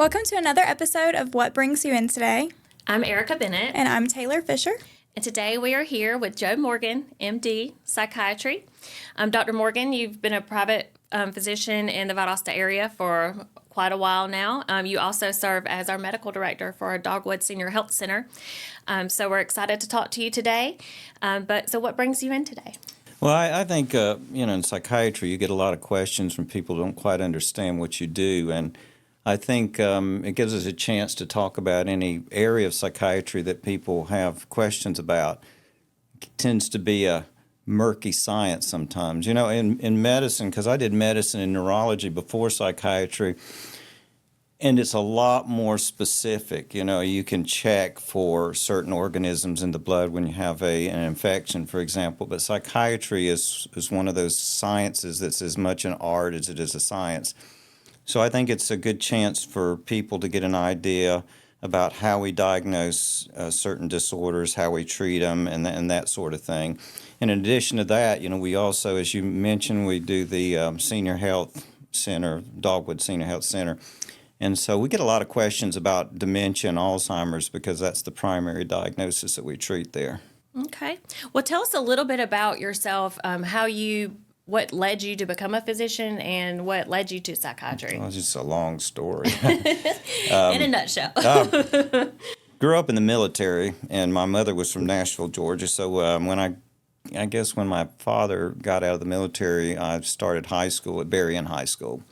Welcome to another episode of What Brings You In Today. I'm Erica Bennett. And I'm Taylor Fisher. And today we are here with Joe Morgan, MD, Psychiatry. Dr. Morgan, you've been a private physician in the Valdosta area for quite a while now. You also serve as our medical director for our Dogwood Senior Health Center. So we're excited to talk to you today. So what brings you in today? Well, I think, in psychiatry, you get a lot of questions from people who don't quite understand what you do. And I think it gives us a chance to talk about any area of psychiatry that people have questions about. It tends to be a murky science sometimes. You know, in medicine, because I did medicine and neurology before psychiatry, and it's a lot more specific. You know, you can check for certain organisms in the blood when you have an infection, for example. But psychiatry is one of those sciences that's as much an art as it is a science. So I think it's a good chance for people to get an idea about how we diagnose certain disorders, how we treat them, and that sort of thing. And in addition to that, we also, as you mentioned, we do the Senior Health Center, Dogwood Senior Health Center. And so we get a lot of questions about dementia and Alzheimer's because that's the primary diagnosis that we treat there. Okay. Well, tell us a little bit about yourself, what led you to become a physician and what led you to psychiatry? Well, it's just a long story. In a nutshell. Grew up in the military, and my mother was from Nashville, Georgia. So when my father got out of the military, I started high school at Berrien High School.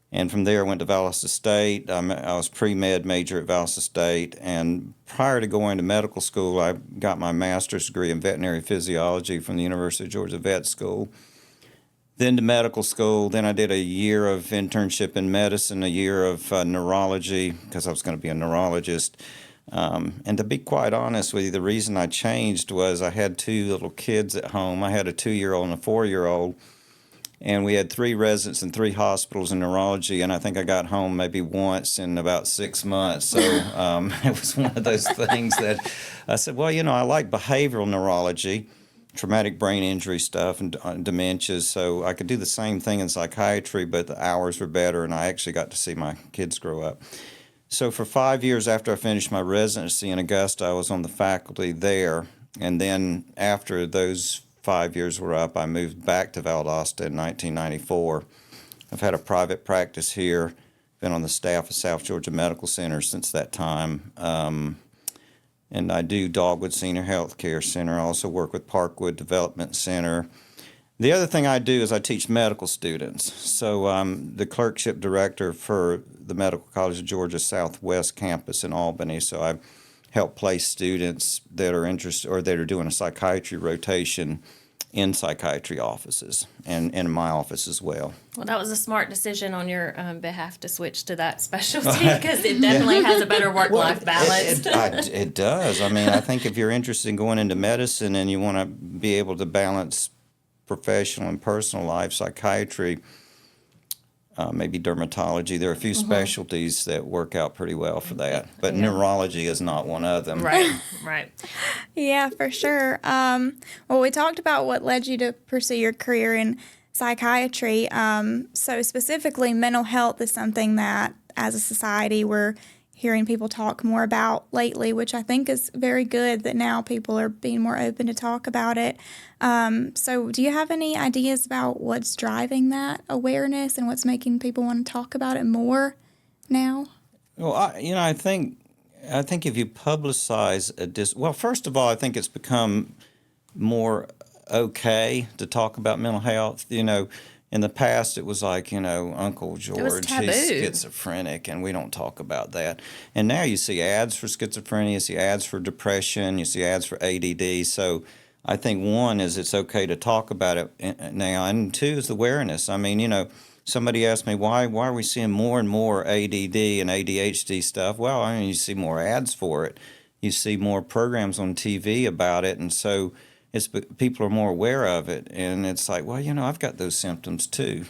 And from there, I went to Valdosta State. I was pre-med major at Valdosta State. And prior to going to medical school, I got my master's degree in veterinary physiology from the University of Georgia Vet School. Then to medical school. Then I did a year of internship in medicine, a year of neurology, because I was going to be a neurologist. And to be quite honest with you, the reason I changed was I had two little kids at home. I had a 2-year-old and a 4-year-old. And we had 3 residents in 3 hospitals in neurology, and I think I got home maybe once in about 6 months. So it was one of those things that I said, well, I like behavioral neurology, traumatic brain injury stuff, and dementia, so I could do the same thing in psychiatry, but the hours were better, and I actually got to see my kids grow up. So for 5 years after I finished my residency in Augusta, I was on the faculty there, and then after those 5 years were up, I moved back to Valdosta in 1994. I've had a private practice here, been on the staff of South Georgia Medical Center since that time, and I do Dogwood Senior Health Care Center. I also work with Parkwood Development Center. The other thing I do is I teach medical students. So I'm the clerkship director for the Medical College of Georgia Southwest campus in Albany, so I help place students that are interested or that are doing a psychiatry rotation in psychiatry offices and in my office as well. Well, that was a smart decision on your behalf to switch to that specialty because it definitely has a better work-life balance. It does. I mean, I think if you're interested in going into medicine and you want to be able to balance professional and personal life, psychiatry, maybe dermatology. There are a few specialties that work out pretty well for that, but neurology is not one of them. Right. Yeah, for sure. Well, we talked about what led you to pursue your career in psychiatry. So specifically, mental health is something that, as a society, we're hearing people talk more about lately, which I think is very good that now people are being more open to talk about it. So do you have any ideas about what's driving that awareness and what's making people want to talk about it more now? Well, I think if you publicize well, first of all, I think it's become more okay to talk about mental health. In the past, it was like, Uncle George, he's schizophrenic, and we don't talk about that. And now you see ads for schizophrenia, you see ads for depression, you see ads for ADD. So I think one is it's okay to talk about it now, and two is the awareness. I mean, somebody asked me, why are we seeing more and more ADD and ADHD stuff? Well, you see more ads for it. You see more programs on TV about it, and so people are more aware of it, and it's like, well, I've got those symptoms too.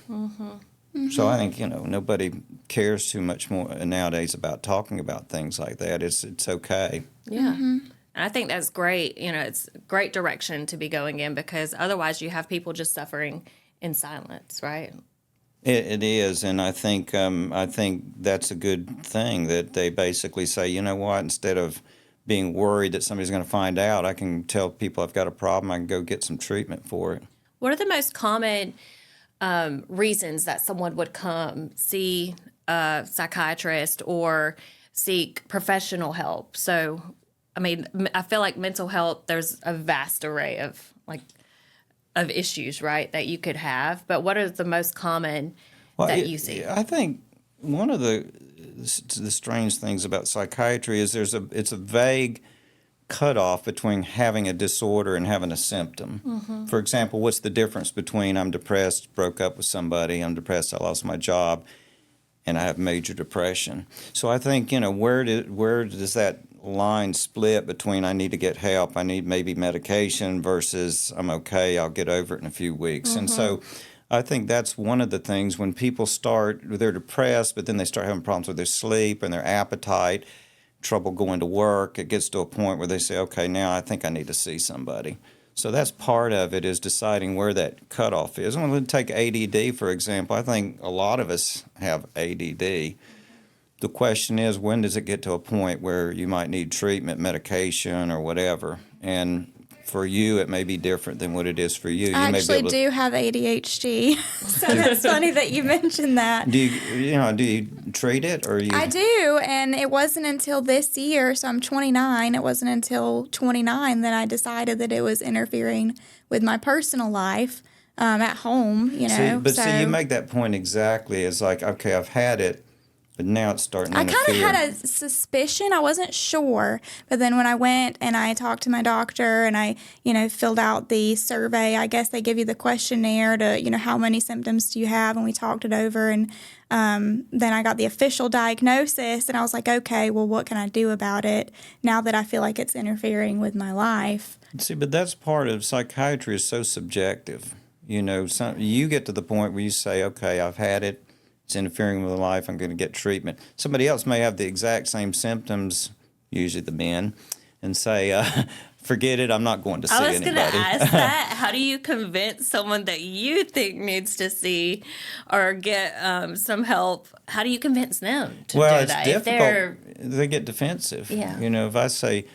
So I think nobody cares too much more nowadays about talking about things like that. It's okay. Yeah. I think that's great. It's a great direction to be going in because otherwise you have people just suffering in silence, right? It is, and I think that's a good thing that they basically say, you know what, instead of being worried that somebody's going to find out, I can tell people I've got a problem, I can go get some treatment for it. What are the most common reasons that someone would come see a psychiatrist or seek professional help? So, I mean, I feel like mental health, there's a vast array of issues, right, that you could have. But what are the most common that you see? I think one of the strange things about psychiatry is it's a vague cutoff between having a disorder and having a symptom. Mm-hmm. For example, what's the difference between I'm depressed, broke up with somebody, I'm depressed, I lost my job, and I have major depression? So I think, where does that line split between I need to get help, I need maybe medication, versus I'm okay, I'll get over it in a few weeks? Mm-hmm. And so I think that's one of the things when people they're depressed, but then they start having problems with their sleep and their appetite, trouble going to work. It gets to a point where they say, okay, now I think I need to see somebody. So that's part of it, is deciding where that cutoff is. I'm going to take ADD, for example. I think a lot of us have ADD. The question is, when does it get to a point where you might need treatment, medication, or whatever? And for you, it may be different than what it is for you. I actually do have ADHD, so that's funny that you mentioned that. Do you treat it, or you? I do, and it wasn't until this year, so I'm 29, it wasn't until 29 that I decided that it was interfering with my personal life at home, See, you make that point exactly. It's like, okay, I've had it, but now it's starting to interfere. I kind of had a suspicion. I wasn't sure. But then when I went and I talked to my doctor and I, filled out the survey, I guess they give you the questionnaire to, how many symptoms do you have? And we talked it over. And then I got the official diagnosis. And I was like, okay, well, what can I do about it now that I feel like it's interfering with my life? See, but that's part of psychiatry, is so subjective. You get to the point where you say, okay, I've had it. It's interfering with my life, I'm going to get treatment. Somebody else may have the exact same symptoms, usually the men, and say, forget it, I'm not going to see anybody. I was going to ask that. How do you convince someone that you think needs to see or get some help? How do you convince them to do that? Well, it's difficult. They get defensive. Yeah. If I say,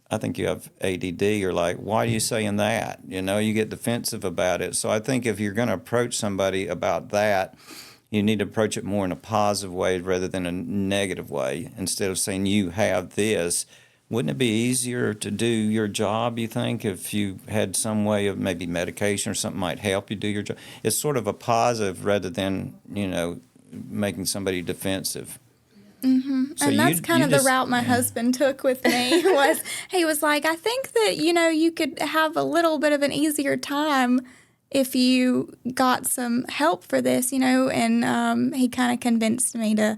I think you have ADD, you're like, why are you saying that? You get defensive about it. So I think if you're going to approach somebody about that, you need to approach it more in a positive way rather than a negative way. Instead of saying you have this, wouldn't it be easier to do your job, you think, if you had some way of maybe medication or something might help you do your job? It's sort of a positive rather than, making somebody defensive. Mm-hmm. So and that's kind of the route my husband took with me. He was like, I think that, you could have a little bit of an easier time if you got some help for this, and he kind of convinced me to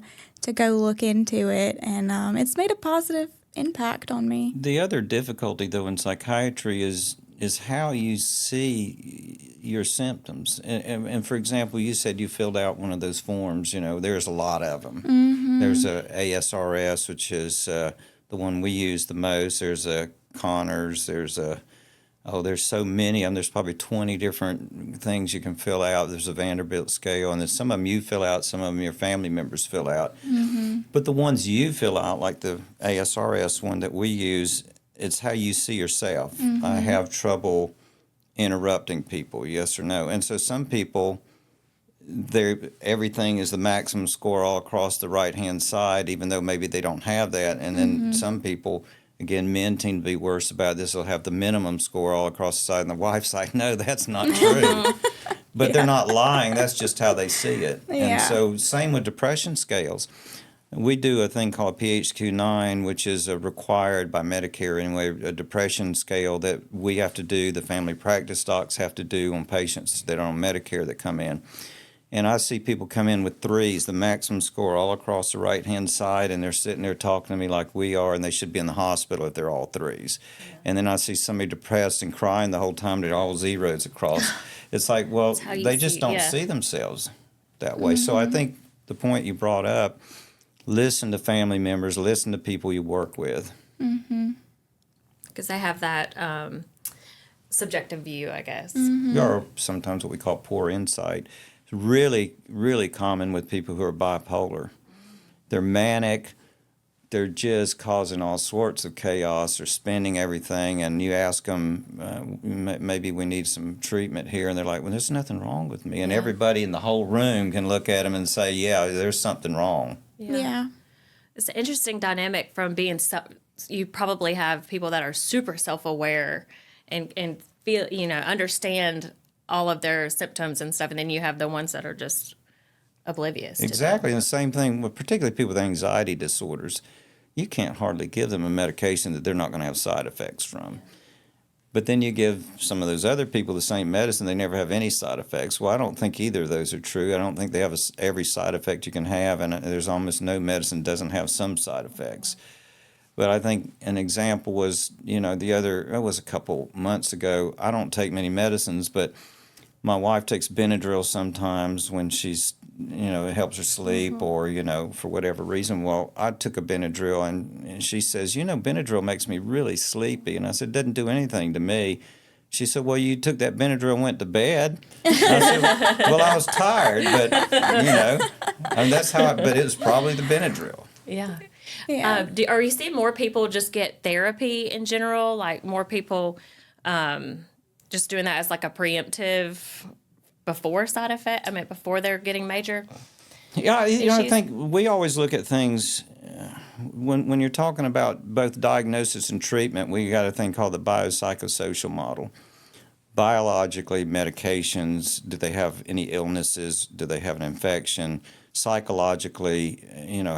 go look into it, and it's made a positive impact on me. The other difficulty, though, in psychiatry is how you see your symptoms. And for example, you said you filled out one of those forms. There's a lot of them. Mm-hmm. There's a ASRS, which is the one we use the most. There's a Connors. There's so many of them. There's probably 20 different things you can fill out. There's a Vanderbilt scale, and there's some of them you fill out, some of them your family members fill out. Mm-hmm. But the ones you fill out, like the ASRS one that we use, it's how you see yourself. Mm-hmm. I have trouble interrupting people, yes or no. And so some people, everything is the maximum score all across the right-hand side, even though maybe they don't have that. And then some people, again, men tend to be worse about this. They'll have the minimum score all across the side, and the wife's like, no, that's not true. But they're not lying. That's just how they see it. Yeah. And so same with depression scales. We do a thing called PHQ-9, which is required by Medicare anyway, a depression scale that we have to do, the family practice docs have to do on patients that are on Medicare that come in. And I see people come in with 3s, the maximum score all across the right-hand side, and they're sitting there talking to me like we are, and they should be in the hospital if they're all 3s. Yeah. And then I see somebody depressed and crying the whole time, they're all 0s across. It's like, well, they just don't see themselves that way. So I think the point you brought up, listen to family members, listen to people you work with. Because they have that subjective view, I guess. Or sometimes what we call poor insight. It's really, really common with people who are bipolar. They're manic. They're just causing all sorts of chaos. They're spending everything, and you ask them, maybe we need some treatment here, and they're like, well, there's nothing wrong with me. And everybody in the whole room can look at them and say, yeah, there's something wrong. Yeah. It's an interesting dynamic from being you probably have people that are super self-aware and feel, understand all of their symptoms and stuff, and then you have the ones that are just oblivious to Exactly. And the same thing with particularly people with anxiety disorders. You can't hardly give them a medication that they're not going to have side effects from. But then you give some of those other people the same medicine, they never have any side effects. Well, I don't think either of those are true. I don't think they have every side effect you can have, and there's almost no medicine that doesn't have some side effects. But I think an example was, it was a couple months ago. I don't take many medicines, but my wife takes Benadryl sometimes when she's, it helps her sleep or, for whatever reason. Well, I took a Benadryl and she says, Benadryl makes me really sleepy. And I said, it doesn't do anything to me. She said, well, you took that Benadryl and went to bed. I said, well, I was tired, but, and that's but it was probably the Benadryl. Yeah. Yeah. Are you seeing more people just get therapy in general? Like more people just doing that as like a preemptive before side effect? I mean, before they're getting major? Yeah, I think we always look at things when you're talking about both diagnosis and treatment. We got a thing called the biopsychosocial model. Biologically, medications, do they have any illnesses? Do they have an infection? Psychologically,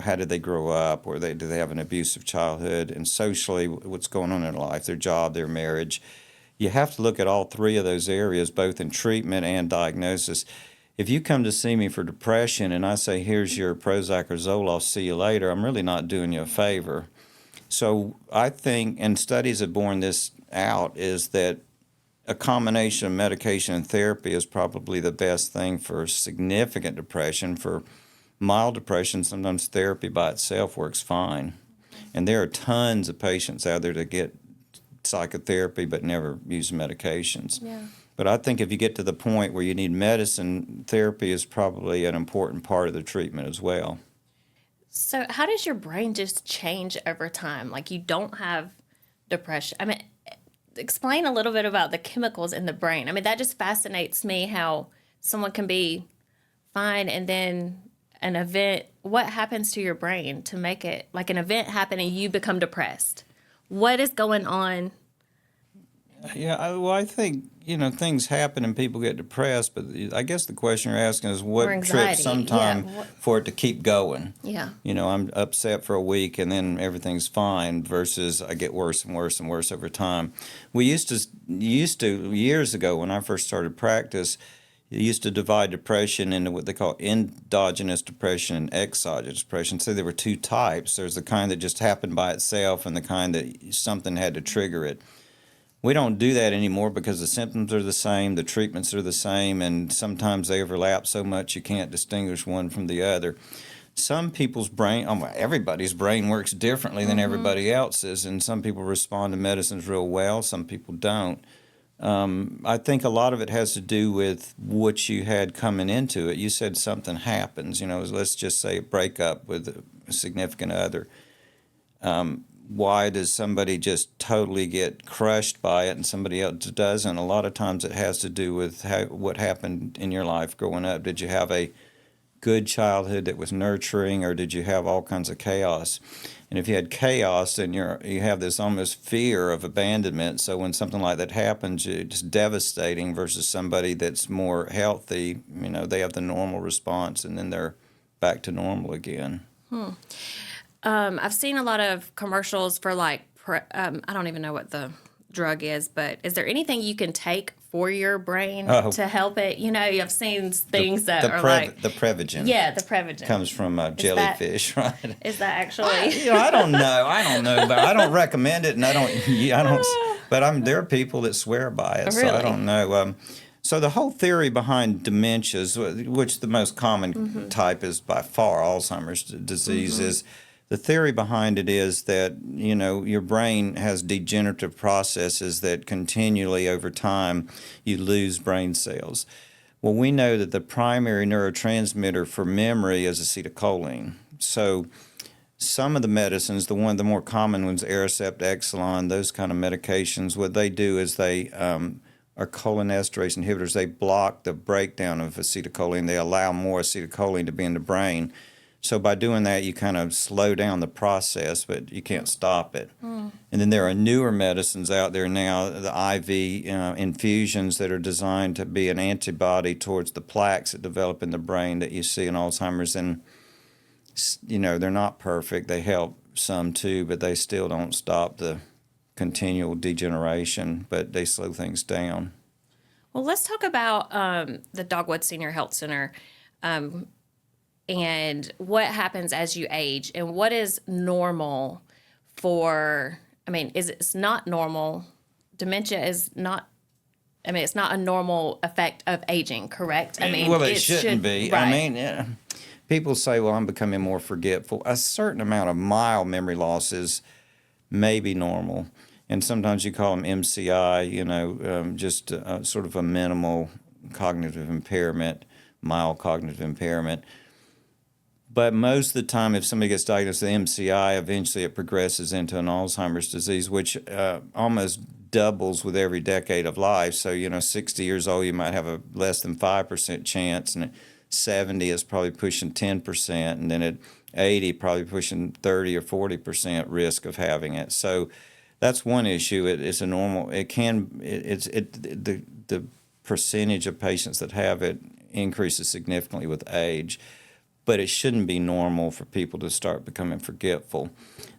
how did they grow up? Or do they have an abusive childhood? And socially, what's going on in their life, their job, their marriage? You have to look at all three of those areas, both in treatment and diagnosis. If you come to see me for depression and I say, here's your Prozac or Zoloft, see you later, I'm really not doing you a favor. So I think, and studies have borne this out, is that a combination of medication and therapy is probably the best thing for significant depression. For mild depression, sometimes therapy by itself works fine. And there are tons of patients out there that get psychotherapy but never use medications. Yeah. But I think if you get to the point where you need medicine, therapy is probably an important part of the treatment as well. So how does your brain just change over time? Like you don't have depression. I mean, explain a little bit about the chemicals in the brain. I mean, that just fascinates me how someone can be fine and then an event, what happens to your brain to make it, like an event happen and you become depressed? What is going on? Yeah, I think, things happen and people get depressed, but I guess the question you're asking is what trips sometime for it to keep going. Yeah. I'm upset for a week and then everything's fine versus I get worse and worse and worse over time. We used to years ago when I first started practice, you used to divide depression into what they call endogenous depression and exogenous depression. So there were two types. There's the kind that just happened by itself and the kind that something had to trigger it. We don't do that anymore because the symptoms are the same, the treatments are the same, and sometimes they overlap so much you can't distinguish one from the other. Some people's brain, everybody's brain works differently than everybody else's, and some people respond to medicines real well, some people don't. I think a lot of it has to do with what you had coming into it. You said something happens, let's just say a breakup with a significant other. Why does somebody just totally get crushed by it and somebody else doesn't? A lot of times it has to do with what happened in your life growing up. Did you have a good childhood that was nurturing, or did you have all kinds of chaos? And if you had chaos, then you have this almost fear of abandonment. So when something like that happens, it's devastating versus somebody that's more healthy. They have the normal response and then they're back to normal again. I've seen a lot of commercials for I don't even know what the drug is, but is there anything you can take for your brain to help it? I've seen things that are like the Prevagen. Yeah, the Prevagen comes from jellyfish, right? Is that actually? I don't know, but I don't recommend it, and I don't. But there are people that swear by it, Really? So I don't know. So the whole theory behind dementias, which the most common type is by far Alzheimer's disease, is. The theory behind it is that, your brain has degenerative processes that continually over time you lose brain cells. Well, we know that the primary neurotransmitter for memory is acetylcholine. So some of the medicines, the more common ones, Aricept, Exelon, those kind of medications, what they do is they are cholinesterase inhibitors. They block the breakdown of acetylcholine. They allow more acetylcholine to be in the brain. So by doing that, you kind of slow down the process, but you can't stop it. And then there are newer medicines out there now, the IV infusions that are designed to be an antibody towards the plaques that develop in the brain that you see in Alzheimer's. And, they're not perfect. They help some too, but they still don't stop the continual degeneration, but they slow things down. Well, let's talk about the Dogwood Senior Health Center. And what happens as you age, and what is normal for, it's not normal. Dementia is not, it's not a normal effect of aging, correct? Well, it shouldn't be. Right. People say, well, I'm becoming more forgetful. A certain amount of mild memory losses may be normal. And sometimes you call them MCI, just sort of a minimal cognitive impairment, mild cognitive impairment. But most of the time, if somebody gets diagnosed with MCI, eventually it progresses into an Alzheimer's disease, which almost doubles with every decade of life. So, 60 years old, you might have a less than 5% chance, and at 70 is probably pushing 10%, and then at 80, probably pushing 30 or 40% risk of having it. So that's one issue. It's a normal. The percentage of patients that have it increases significantly with age. But it shouldn't be normal for people to start becoming forgetful.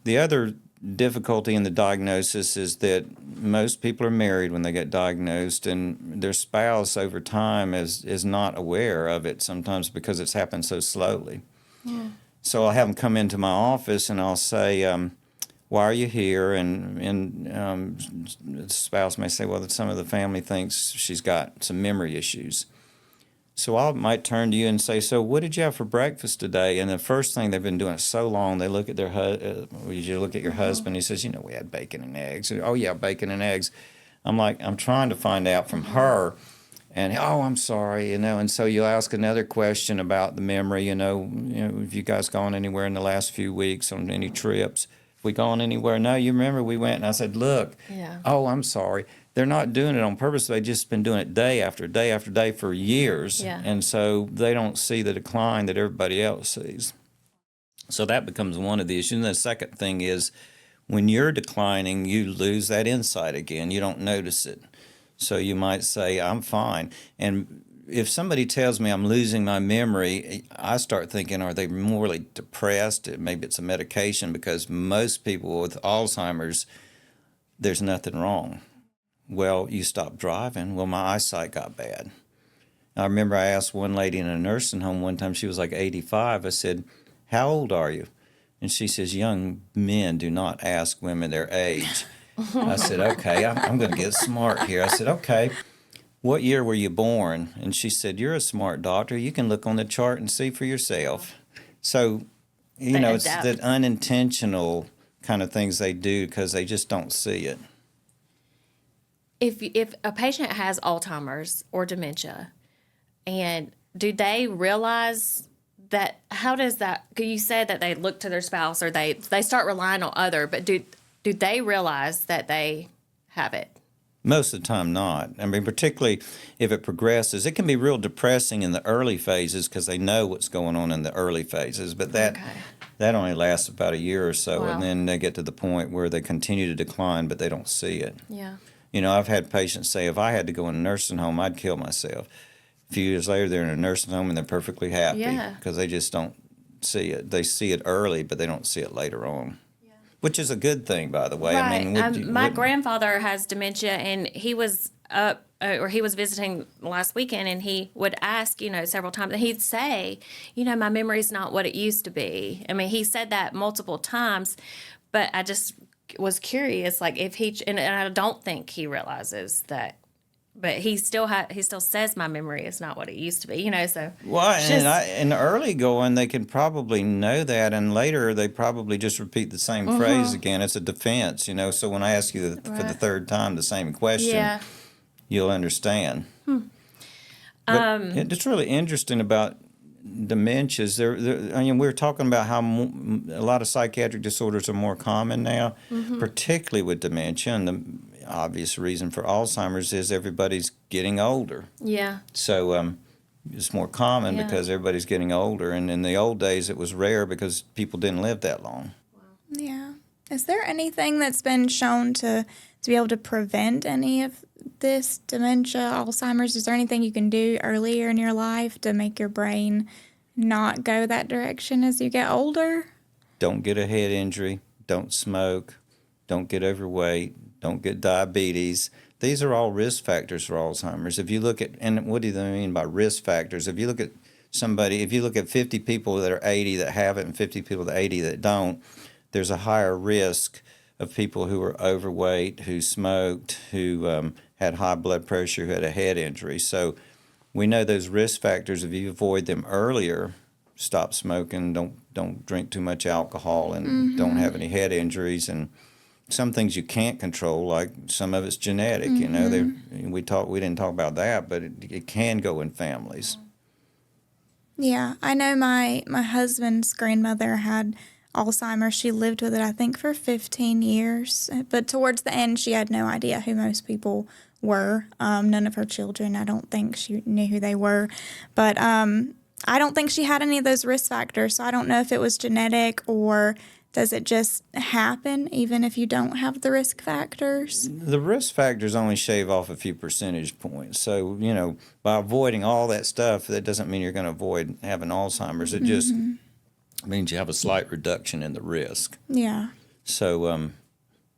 The other difficulty in the diagnosis is that most people are married when they get diagnosed, and their spouse over time is not aware of it sometimes because it's happened so slowly. Yeah. So I'll have them come into my office and I'll say, why are you here? And the spouse may say, well, some of the family thinks she's got some memory issues. So I might turn to you and say, so what did you have for breakfast today? And the first thing, they've been doing it so long, they look at their you look at your husband, he says, we had bacon and eggs. Oh, yeah, bacon and eggs. I'm like, I'm trying to find out from her. And, I'm sorry, and so you'll ask another question about the memory, have you guys gone anywhere in the last few weeks on any trips? Have we gone anywhere? No, you remember we went, and I said, look, I'm sorry. They're not doing it on purpose. They've just been doing it day after day after day for years. Yeah. And so they don't see the decline that everybody else sees. So that becomes one of the issues. And the second thing is when you're declining, you lose that insight again. You don't notice it. So you might say, I'm fine. And if somebody tells me I'm losing my memory, I start thinking, are they morally depressed? Maybe it's a medication, because most people with Alzheimer's, there's nothing wrong. Well, you stopped driving. Well, my eyesight got bad. I remember I asked one lady in a nursing home one time, she was like 85. I said, how old are you? And she says, young men do not ask women their age. I said, okay, I'm going to get smart here. I said, okay, what year were you born? And she said, you're a smart doctor. You can look on the chart and see for yourself. So, it's the unintentional kind of things they do because they just don't see it. If a patient has Alzheimer's or dementia, and do they realize that? How does that? You said that they look to their spouse or they start relying on other, but do they realize that they have it? Most of the time, not. Particularly if it progresses, it can be real depressing in the early phases because they know what's going on in the early phases. But that only lasts about a year or so, wow. And then they get to the point where they continue to decline, but they don't see it. Yeah. I've had patients say, if I had to go in a nursing home, I'd kill myself. A few years later, they're in a nursing home and they're perfectly happy because they just don't see it. They see it early, but they don't see it later on, which is a good thing, by the way. Right. My grandfather has dementia, and he was he was visiting last weekend, and he would ask, several times, and he'd say, my memory's not what it used to be. He said that multiple times, but I just was curious, like if and I don't think he realizes that, but he still says my memory is not what it used to be, so. Well, in the early going, they can probably know that, and later they probably just repeat the same phrase again. It's a defense, so when I ask you for the third time the same question, you'll understand. But it's really interesting about dementias. I mean, we're talking about how a lot of psychiatric disorders are more common now, particularly with dementia. And the obvious reason for Alzheimer's is everybody's getting older. Yeah. So it's more common because everybody's getting older. And in the old days, it was rare because people didn't live that long. Yeah. Is there anything that's been shown to be able to prevent any of this dementia, Alzheimer's? Is there anything you can do earlier in your life to make your brain not go that direction as you get older? Don't get a head injury. Don't smoke. Don't get overweight. Don't get diabetes. These are all risk factors for Alzheimer's. If you look at, and what do they mean by risk factors? If you look at somebody, if you look at 50 people that are 80 that have it and 50 people that 80 that don't, there's a higher risk of people who are overweight, who smoked, who had high blood pressure, who had a head injury. So we know those risk factors. If you avoid them earlier, stop smoking, don't drink too much alcohol, and don't have any head injuries. And some things you can't control, like some of it's genetic. You know, we didn't talk about that, but it can go in families. Yeah, I know my husband's grandmother had Alzheimer's. She lived with it, I think, for 15 years. But towards the end, she had no idea who most people were. None of her children, I don't think she knew who they were. But I don't think she had any of those risk factors. So I don't know if it was genetic or does it just happen even if you don't have the risk factors? The risk factors only shave off a few percentage points. So, you know, by avoiding all that stuff, that doesn't mean you're going to avoid having Alzheimer's. It just means you have a slight reduction in the risk. Yeah. So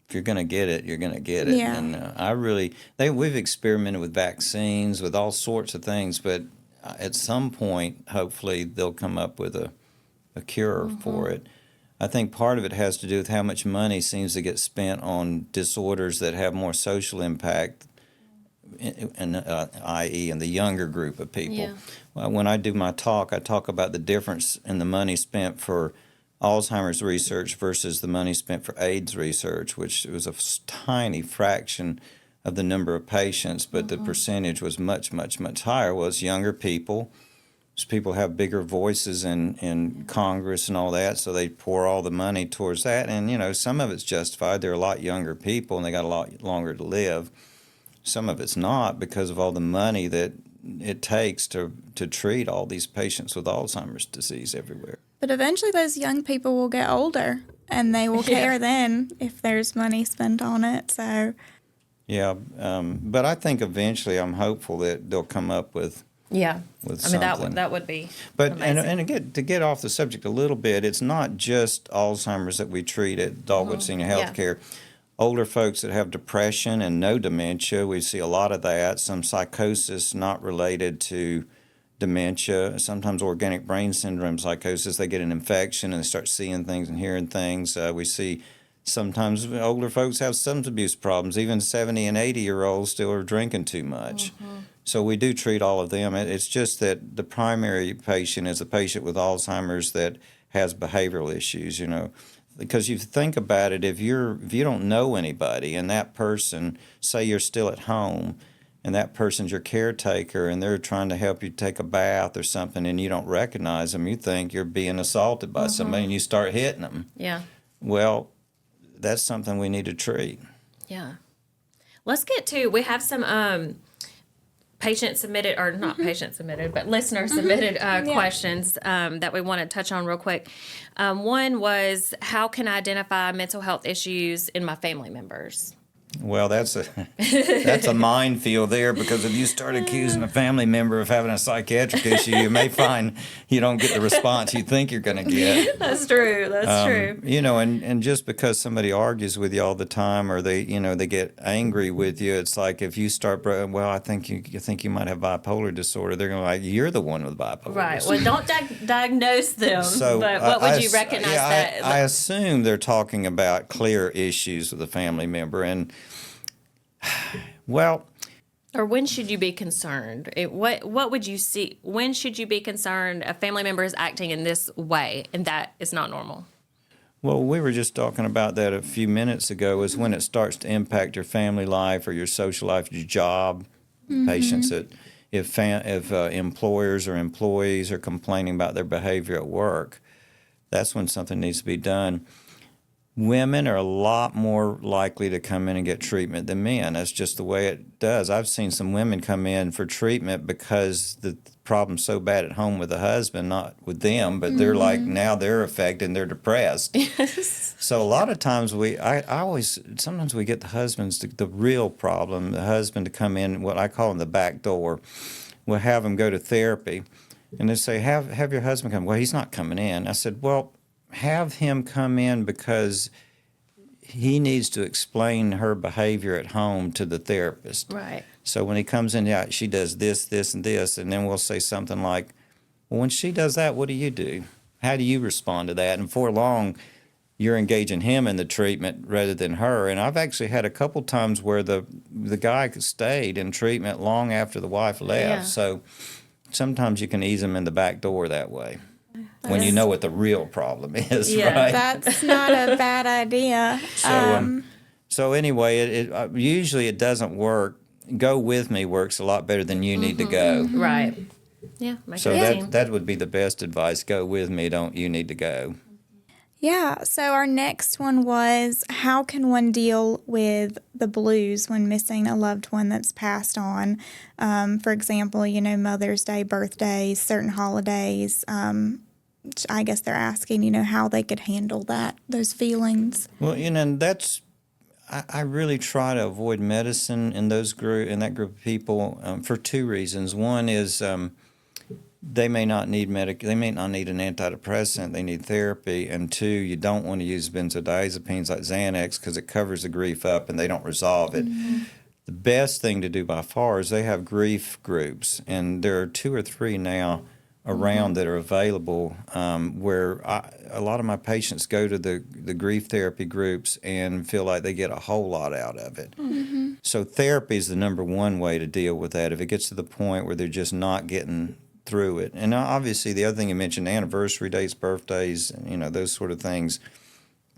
if you're going to get it, you're going to get it. Yeah. And we've experimented with vaccines, with all sorts of things, but at some point, hopefully, they'll come up with a cure for it. I think part of it has to do with how much money seems to get spent on disorders that have more social impact, i.e. in the younger group of people. Yeah. Well, when I do my talk, I talk about the difference in the money spent for Alzheimer's research versus the money spent for AIDS research, which was a tiny fraction of the number of patients, but the percentage was much, much, much higher. Well, it's younger people. People have bigger voices in Congress and all that, so they pour all the money towards that. And, you know, some of it's justified. They're a lot younger people, and they got a lot longer to live. Some of it's not because of all the money that it takes to treat all these patients with Alzheimer's disease everywhere. But eventually those young people will get older, and they will care then if there's money spent on it. So, yeah, but I think eventually I'm hopeful that they'll come up with something. that would be But amazing. and again, to get off the subject a little bit, it's not just Alzheimer's that we treat at Dogwood Senior Healthcare. Older folks that have depression and no dementia, we see a lot of that. Some psychosis not related to dementia, sometimes organic brain syndrome psychosis. They get an infection and they start seeing things and hearing things. We see sometimes older folks have substance abuse problems. Even 70 and 80-year-olds still are drinking too much. So we do treat all of them. It's just that the primary patient is a patient with Alzheimer's that has behavioral issues, you know. Because you think about it, if you don't know anybody and that person, say you're still at home, and that person's your caretaker and they're trying to help you take a bath or something and you don't recognize them, you think you're being assaulted by somebody and you start hitting them. Yeah. Well, that's something we need to treat. Yeah. Let's get to, we have some patient submitted, or not patient submitted, but listener submitted questions that we want to touch on real quick. One was, how can I identify mental health issues in my family members? Well, that's a minefield there, because if you start accusing a family member of having a psychiatric issue, you may find you don't get the response you think you're going to get. That's true. That's true. You know, and just because somebody argues with you all the time, or they get angry with you, it's like if you start, well, I think you might have bipolar disorder. They're going to be like, you're the one with bipolar Right. disorder. Well, don't diagnoose them. So, but what would you recognize that? I assume they're talking about clear issues with a family member, and well, or when should you be concerned? What would you see? When should you be concerned a family member is acting in this way and that is not normal? Well, we were just talking about that a few minutes ago, is when it starts to impact your family life or your social life, your job. Patients that if employers or employees are complaining about their behavior at work, that's when something needs to be done. Women are a lot more likely to come in and get treatment than men. That's just the way it does. I've seen some women come in for treatment because the problem's so bad at home with the husband, not with them, but they're like, now they're affected and they're depressed. Yes. So a lot of times sometimes we get the husbands, the real problem, the husband to come in, what I call in the back door. We'll have them go to therapy and they say, have your husband come. Well, he's not coming in. I said, well, have him come in because he needs to explain her behavior at home to the therapist. Right. So when he comes in, yeah, she does this, this, and this, and then we'll say something like, well, when she does that, what do you do? How do you respond to that? And before long, you're engaging him in the treatment rather than her. And I've actually had a couple times where the guy stayed in treatment long after the wife left. Yeah. So sometimes you can ease them in the back door that way. When you know what the real problem is, Yeah. right? That's not a bad idea. So anyway, usually it doesn't work. Go with me works a lot better than you need to go. Right. Yeah. Make So it a team. that would be the best advice. Go with me. Don't you need to go? Yeah, so our next one was, how can one deal with the blues when missing a loved one that's passed on? For example, Mother's Day, birthdays, certain holidays. I guess they're asking, how they could handle those feelings. Well, that's I really try to avoid medicine in that group of people for two reasons. One is they may not need an antidepressant, they need therapy, and two, you don't want to use benzodiazepines like Xanax because it covers the grief up and they don't resolve it. Mm-hmm. The best thing to do by far is they have grief groups, and there are 2 or 3 now around that are available where a lot of my patients go to the grief therapy groups and feel like they get a whole lot out of it. Mm-hmm. So therapy is the number one way to deal with that if it gets to the point where they're just not getting through it. And obviously the other thing you mentioned, anniversary dates, birthdays, those sort of things,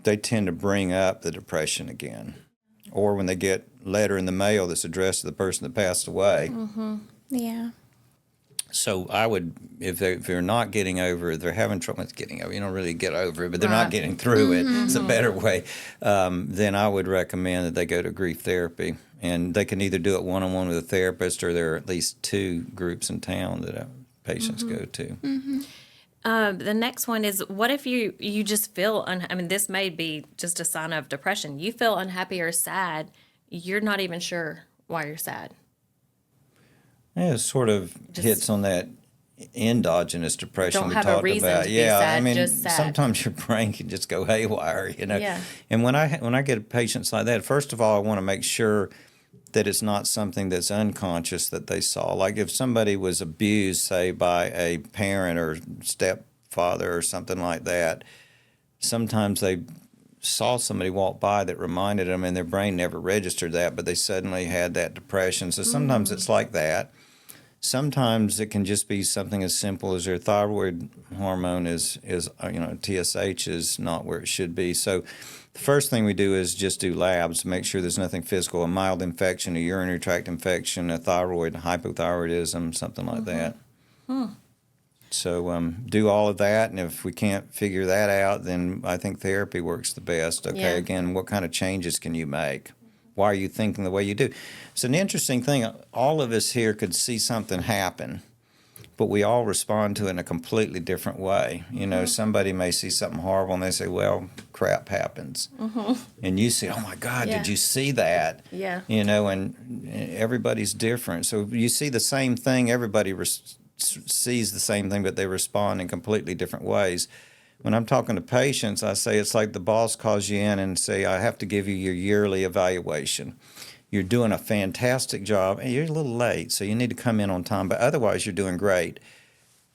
they tend to bring up the depression again. Or when they get a letter in the mail that's addressed to the person that passed away. Mm-hmm. Yeah. So I would, if they're not getting over it, they're having trouble with getting over it, you don't really get over it, but they're not getting through it, it's a better way, then I would recommend that they go to grief therapy. And they can either do it one-on-one with a therapist, or there are at least 2 groups in town that patients go to. Mm-hmm. The next one is, what if you just feel, this may be just a sign of depression. You feel unhappy or sad. You're not even sure why you're sad. Yeah, it sort of hits on that endogenous depression Don't we have talked a reason about. to be sad, just sad. Sometimes your brain can just go haywire, Yeah. And when I get patients like that, first of all, I want to make sure that it's not something that's unconscious that they saw. Like if somebody was abused, say, by a parent or stepfather or something like that, sometimes they saw somebody walk by that reminded them, and their brain never registered that, but they suddenly had that depression. So sometimes it's like that. Sometimes it can just be something as simple as their thyroid hormone is TSH is not where it should be. So the first thing we do is just do labs to make sure there's nothing physical, a mild infection, a urinary tract infection, a thyroid, hypothyroidism, something like that. So do all of that, and if we can't figure that out, then I think therapy works the best. Okay, Yeah. Again, what kind of changes can you make? Why are you thinking the way you do? It's an interesting thing. All of us here could see something happen, but we all respond to it in a completely different way. Somebody may see something horrible and they say, well, crap happens. And you say, oh my God, Yeah. did you see that? Yeah. And everybody's different. So you see the same thing, everybody sees the same thing, but they respond in completely different ways. When I'm talking to patients, I say it's like the boss calls you in and say, I have to give you your yearly evaluation. You're doing a fantastic job, and you're a little late, so you need to come in on time, but otherwise you're doing great.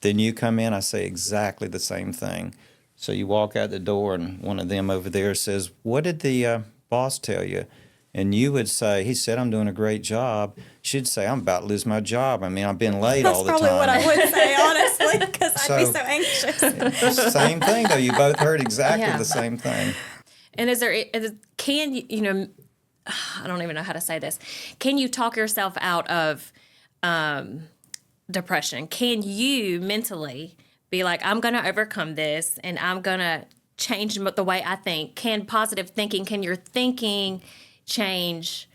Then you come in, I say exactly the same thing. So you walk out the door, and one of them over there says, what did the boss tell you? And you would say, he said, I'm doing a great job. She'd say, I'm about to lose my job. I've been late all the time. That's probably what I would say, honestly, because I'd be so anxious. Same thing, though. You both heard exactly the same thing. And I don't even know how to say this. Can you talk yourself out of depression? Can you mentally be like, I'm going to overcome this and I'm going to change the way I think? Can positive thinking, can your thinking change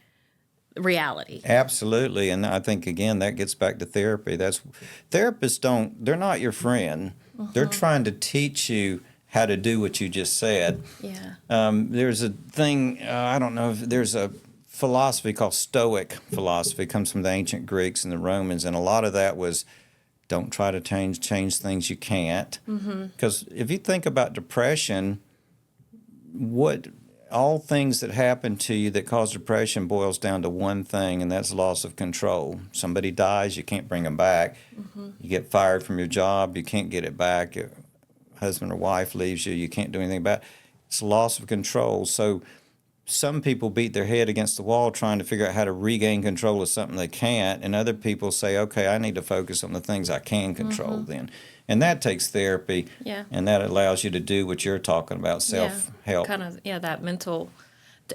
reality? Absolutely. And I think, again, that gets back to therapy. Therapists they're not your friend. They're trying to teach you how to do what you just said. Yeah. There's a thing, I don't know if there's a philosophy called Stoic philosophy. It comes from the ancient Greeks and the Romans, and a lot of that was don't try to change things you can't. Because if you think about depression, all things that happen to you that cause depression boils down to one thing, and that's loss of control. Somebody dies, you can't bring them back. You get fired from your job, you can't get it back. Your husband or wife leaves you, you can't do anything about it. It's loss of control. So some people beat their head against the wall trying to figure out how to regain control of something they can't, and other people say, okay, I need to focus on the things I can control then. And that takes therapy, and that allows you to do what you're talking about, self-help. Kind of, that mental,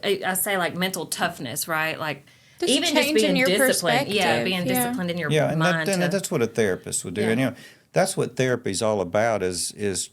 I say like mental toughness, right? Like Just even just changing being your disciplined. perspective. Being disciplined in your and mind. that's what a therapist would do. Yeah. And that's what therapy's all about is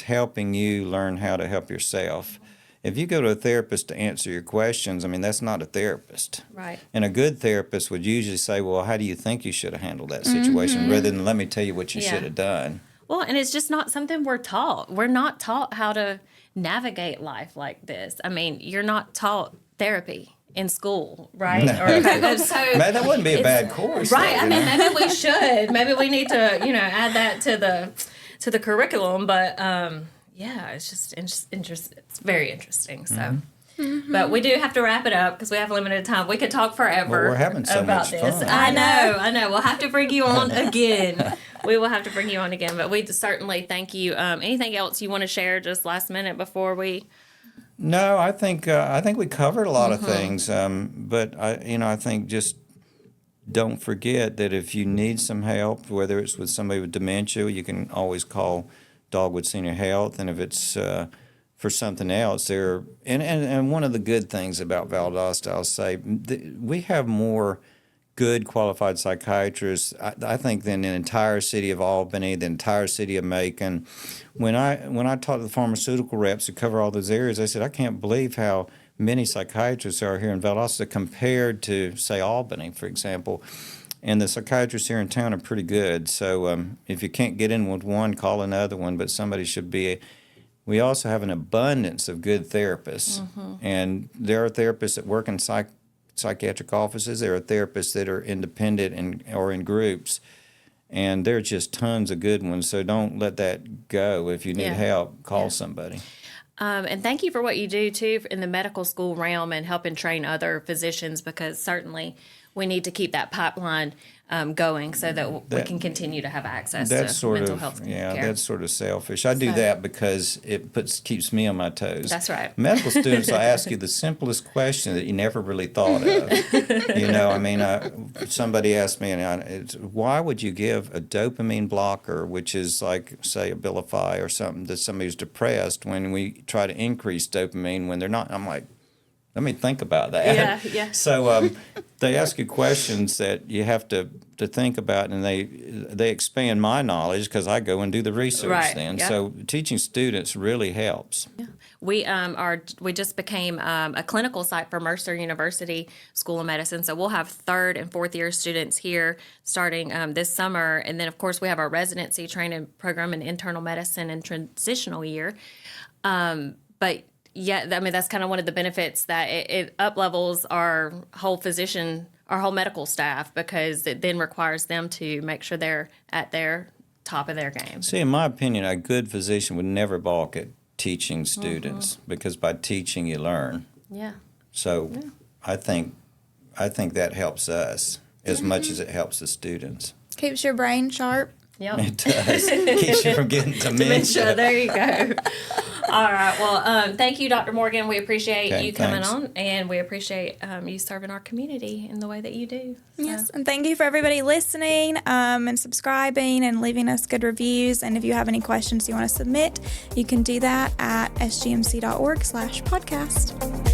helping you learn how to help yourself. If you go to a therapist to answer your questions, I mean, that's not a therapist. Right. And a good therapist would usually say, well, how do you think you should have handled that situation, rather than let me tell you what you should have done. Well, and it's just not something we're taught. We're not taught how to navigate life like this. I mean, you're not taught therapy in school, right? Man, that wouldn't be a bad course. Right. Though, I mean, maybe we should. Maybe we need to, add that to the curriculum. But it's just interesting. It's very interesting. So, but we do have to wrap it up because we have limited time. We could talk forever. Well, we're having so about much this. fun. I know. We'll have to bring you on again. We will have to bring you on again. But we certainly thank you. Anything else you want to share just last minute before we? No, I think we covered a lot of things. But I think just don't forget that if you need some help, whether it's with somebody with dementia, you can always call Dogwood Senior Health, and if it's for something else, and one of the good things about Valdosta, I'll say, we have more good qualified psychiatrists, I think, than the entire city of Albany, the entire city of Macon. When I talked to the pharmaceutical reps who cover all those areas, I said, I can't believe how many psychiatrists are here in Valdosta compared to, say, Albany, for example. And the psychiatrists here in town are pretty good. So if you can't get in with one, call another one, but somebody should be. We also have an abundance of good therapists. And there are therapists that work in psychiatric offices. There are therapists that are independent or in groups. And there are just tons of good ones. So don't let that go. If you need help, call somebody. And thank you for what you do, too, in the medical school realm and helping train other physicians, because certainly we need to keep that pipeline going so that we can continue to have access to mental health care. That's sort of selfish. I do that because it keeps me on my toes. That's right. Medical students, I ask you the simplest question that you never really thought of. Somebody asked me, why would you give a dopamine blocker, which is like, say, Abilify or something, to somebody who's depressed, when we try to increase dopamine when they're not? I'm like, let me think about that. Yeah. So they ask you questions that you have to think about, and they expand my knowledge because I go and do the research then. Yep. So teaching students really helps. Yeah. We just became a clinical site for Mercer University School of Medicine. So we'll have 3rd and 4th year students here starting this summer. And then, of course, we have our residency training program in internal medicine and transitional year. But that's kind of one of the benefits, that it up-levels our whole medical staff, because it then requires them to make sure they're at their top of their game. See, in my opinion, a good physician would never balk at teaching students, because by teaching you learn. Yeah. So I think that helps us as much as it helps the students. Keeps your brain sharp. Yep. It does. Keeps you from getting dementia. There you go. All right. Well, thank you, Dr. Morgan. We appreciate you coming on, and we appreciate you serving our community in the way that you do. So. Yes, and thank you for everybody listening and subscribing and leaving us good reviews. And if you have any questions you want to submit, you can do that at sgmc.org/podcast.